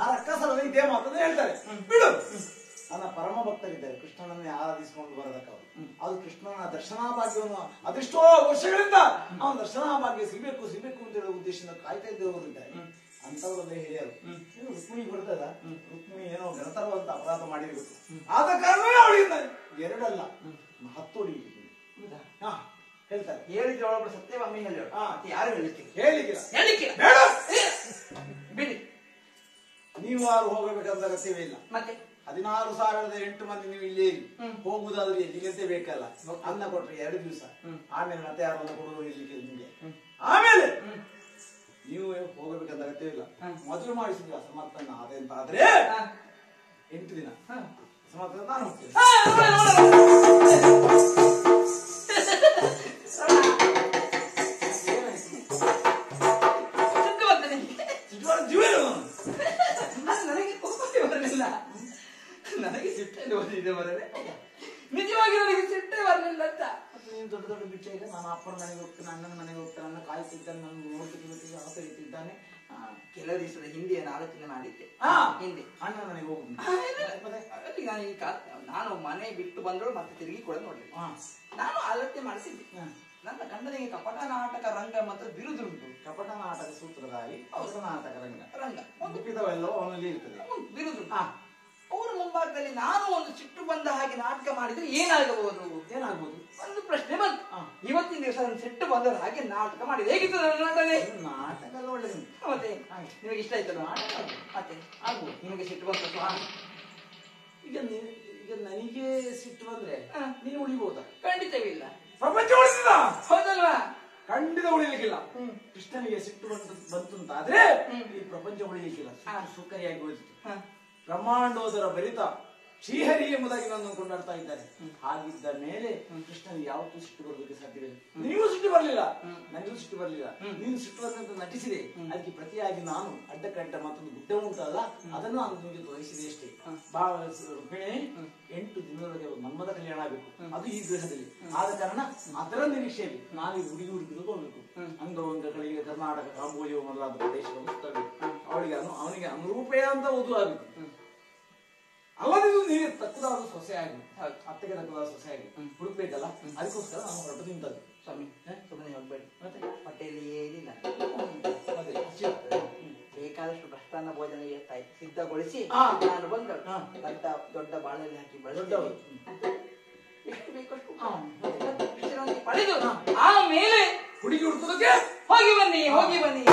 ಆ ರಕ್ಕಸರಲ್ಲಿ ಇದೇ ಮಾತನ್ನು ಹೇಳ್ತಾರೆ. ಬಿಡು, ನನ್ನ ಪರಮ ಭಕ್ತರಿದ್ದಾರೆ, ಕೃಷ್ಣನನ್ನೇ ಆರಾಧಿಸಿಕೊಂಡು ಬರದಕ್ಕವರು. ಅದು ಕೃಷ್ಣನ ದರ್ಶನಾ ಭಾಗ್ಯವನ್ನು ಅದೆಷ್ಟೋ ವರ್ಷಗಳಿಂದ ಅವನ ದರ್ಶನಾ ಭಾಗ್ಯ ಸಿಗ್ಬೇಕು ಅಂತ ಹೇಳುವ ಉದ್ದೇಶದಿಂದ ಕಾಯ್ತಾ ಇದ್ದವರು ಇದ್ದಾರೆ. ಅಂತವರಲ್ಲೇ ಹಿರಿಯರು. ರುಕ್ಮಿಣಿ ಬರ್ತದ, ರುಕ್ಮಿಣಿ ಏನೋ ಗಣತರವಂತ ಅಪರಾಧ ಮಾಡಿರ್ಬೇಕು. ಆದ ಕಾರಣವೇ ಅವಳಿಂದ 2 ಅಲ್ಲ 10 ಹೊಡಿಬೇಕು. ಹೇಳ್ತಾರೆ, ಹೇಳಿದ್ರೆ ಒಳಗಡೆ ಸತ್ಯವಾಮಿ ಹೇಳಿ ಯಾರು ಹೇಳಿಕ್ಕಿಲ್ಲ ಬೇಡ ಬಿಡಿ. ನೀವು ಯಾರು ಹೋಗಬೇಕಂತ ಅಗತ್ಯವೇ ಇಲ್ಲ. ಮತ್ತೆ 16,008 ಮಂದಿ ನೀವು ಇಲ್ಲೇ ಹೋಗುದಾದ್ರೆ ಎಲ್ಲಿಗಂತೆ ಬೇಕಲ್ಲ. ಅನ್ನ ಕೊಟ್ರೆ 2 ದಿವಸ, ಆಮೇಲೆ ಮತ್ತೆ ಯಾರನ್ನ ಕೊಡುವ ಇರ್ಲಿಕ್ಕೆ ನಿಮ್ಗೆ. ಆಮೇಲೆ ನೀವು ಹೋಗಬೇಕಂತ ಅಗತ್ಯವಿಲ್ಲ. ಮದುವೆ ಮಾಡಿಸಿದ್ರೆ ಅಸಮರ್ಥನ ಆದಂತ ಆದ್ರೆ 8 ದಿನ ಅಸಮರ್ಥನ ನಾನು ಹೋಗ್ತೇನೆ. ನನಗೆ ಸಿಟ್ಟೆ ಓದಿದೆ ಬರದೆ, ನಿಜವಾಗಿ ನನಗೆ ಸಿಟ್ಟೆ ಬರಲಿಲ್ಲ ಅಂತ. ನೀನು ದೊಡ್ಡ ದೊಡ್ಡ ಬಿಚ್ಚ ಈಗ ನಾನು ಅಪ್ಪನ ಮನೆಗೆ ಹೋಗ್ತೇನೆ, ಅಣ್ಣನ ಮನೆಗೆ ಹೋಗ್ತೇನೆ, ನನ್ನ ಕಾಯ್ತಿದ್ದಾನೆ, ನನ್ನ ನೋಡ್ತಿದ್ದು ಆಸರಿತಿದ್ದಾನೆ. ಕೆಲವು ದಿವಸದ ಹಿಂದೆ ಏನು ಆಲೋಚನೆ ಮಾಡಿದ್ದೆ. ಹಿಂದೆ ಅಣ್ಣನ ಮನೆಗೆ ಹೋಗುದು ನಾನು ಮನೆ ಬಿಟ್ಟು ಬಂದ್ರು ಮತ್ತೆ ತಿರುಗಿ ಕೂಡ ನೋಡ್ಲಿ. ನಾನು ಆಲೋಚನೆ ಮಾಡಿಸಿದ್ದೆ, ನನ್ನ ಗಂಡನಿಗೆ ಕಪಟ ನಾಟಕ ರಂಗ ಮತ್ತು ಬಿರುದುಂಟು. ಕಪಟ ನಾಟಕ ಸೂತ್ರಧಾರಿ, ಅವರ ನಾಟಕ ರಂಗ ಮುಗಿದವೆಲ್ಲವೂ ಅವನಲ್ಲಿ ಇರ್ತದೆ, ಬಿರುದುಂಟು. ಅವರ ಮುಂಭಾಗದಲ್ಲಿ ನಾನು ಒಂದು ಸಿಟ್ಟು ಬಂದ ಹಾಗೆ ನಾಟಕ ಮಾಡಿದ್ರೆ ಏನಾಗಬಹುದು? ಒಂದು ಪ್ರಶ್ನೆ ಬಂತು. ಇವತ್ತಿನ ದಿವಸ ಸಿಟ್ಟು ಬಂದ ಹಾಗೆ ನಾಟಕ ಮಾಡಿದೆ, ಹೇಗಿತ್ತು ನಾಟಕ ಒಳ್ಳೆದು. ಮತ್ತೆ ನಿಮಗೆ ಇಷ್ಟ ಆಯ್ತಲ್ಲ ನಾಟಕ? ಮತ್ತೆ ಆಗ್ಬೋದು. ನಿಮಗೆ ಸಿಟ್ಟು ಬಂತು ಈಗ ನನಗೆ ಸಿಟ್ಟು ಬಂದ್ರೆ ನೀನು ಉಳಿಬಹುದಾ? ಖಂಡಿತವಿಲ್ಲ. ಪ್ರಪಂಚ ಉಳಿಸಿದ ಹೌದಲ್ವಾ? ಖಂಡಿತ ಉಳಿಲಿಕ್ಕಿಲ್ಲ. ಕೃಷ್ಣನಿಗೆ ಸಿಟ್ಟು ಬಂತು ಅಂತ ಆದ್ರೆ ಈ ಪ್ರಪಂಚ ಉಳಿಲಿಕ್ಕಿಲ್ಲ, ಸುಖರಿಯಾಗಿ ಹೋಯ್ತು. ಬ್ರಹ್ಮಾಂಡೋದರ ಭರಿತ ಶ್ರೀಹರಿ ಎಂಬುದಾಗಿ ನನ್ನನ್ನು ಕೊಂಡಾಡ್ತಾ ಇದ್ದಾರೆ. ಹಾಗಿದ್ದ ಮೇಲೆ ಕೃಷ್ಣನಿಗೆ ಯಾವತ್ತೂ ಸಿಟ್ಟು ಬರೋದಕ್ಕೆ ಸಾಧ್ಯವಿಲ್ಲ. ನೀವು ಸಿಟ್ಟು ಬರಲಿಲ್ಲ, ನನಗೂ ಸಿಟ್ಟು ಬರಲಿಲ್ಲ. ನೀನು ಸಿಟ್ಟು ಬಂದಂತ ನಟಿಸಿದೆ, ಅದಕ್ಕೆ ಪ್ರತಿಯಾಗಿ ನಾನು ಅಡ್ಡಕಡ್ಡ ಮತ್ತೊಂದು ಗುಡ್ಡ ಉಂಟಲ್ಲ ಅದನ್ನು ನಾನು ನಿಮಗೆ ತೋರಿಸಿದೆ ಅಷ್ಟೇ. ರುಕ್ಮಿಣಿ 8 ದಿನದೊಳಗೆ ಮನ್ಮದ ಕಲ್ಯಾಣ ಆಗಬೇಕು, ಅದು ಈ ಗೃಹದಲ್ಲಿ. ಆದ ಕಾರಣ ಅದರ ನಿರೀಕ್ಷೆಯಲ್ಲಿ ನಾನು ಹುಡುಗಿ ಹೋಗ್ಬೇಕು. ಅಂಗಗಳಿಗೆ ಕರ್ನಾಟಕ, ಕಾಂಬೋಜಿ ಮೊದಲಾದ ಪ್ರದೇಶಗಳು ಸುತ್ತಬೇಕು. ಅವನಿಗೆ ಅನುರೂಪೇ ಅಂತ ಓದು ಆಗಬೇಕು. ಅಲ್ಲದಿದ್ದು ನೀವೇ ತಕ್ಕದಾದ ಸೊಸೆ ಆಗಿ, ಅತ್ತೆಗೆ ತಕ್ಕದಾದ ಸೊಸೆ ಆಗಿ ಹುಡುಕ್ಬೇಕಲ್ಲ. ಅದಕ್ಕೋಸ್ಕರ ನಾನು ಹೊರಟು ನಿಂತದ್ದು. ಸ್ವಾಮಿ ಸುಮ್ಮನೆ ಹೋಗ್ಬೇಡಿ, ಮತ್ತೆ ಹೊಟ್ಟೆಯಲ್ಲಿ ಏನಿಲ್ಲ. ಬೇಕಾದಷ್ಟು ಭ್ರಷ್ಟಾನ್ನ ಭೋಜನ ಸಿದ್ಧಗೊಳಿಸಿ ನಾನು ಬಂದಳು. ದೊಡ್ಡ ಬಾಳೆಲೆ ಹಾಕಿ ಬಳಸಿದವರು ಎಷ್ಟು ಬೇಕಷ್ಟು ವಿಶ್ರಾಂತಿ ಪಡೆದು ಆಮೇಲೆ ಹುಡುಗಿ ಹುಡುಕೋದಕ್ಕೆ ಹೋಗಿ ಬನ್ನಿ.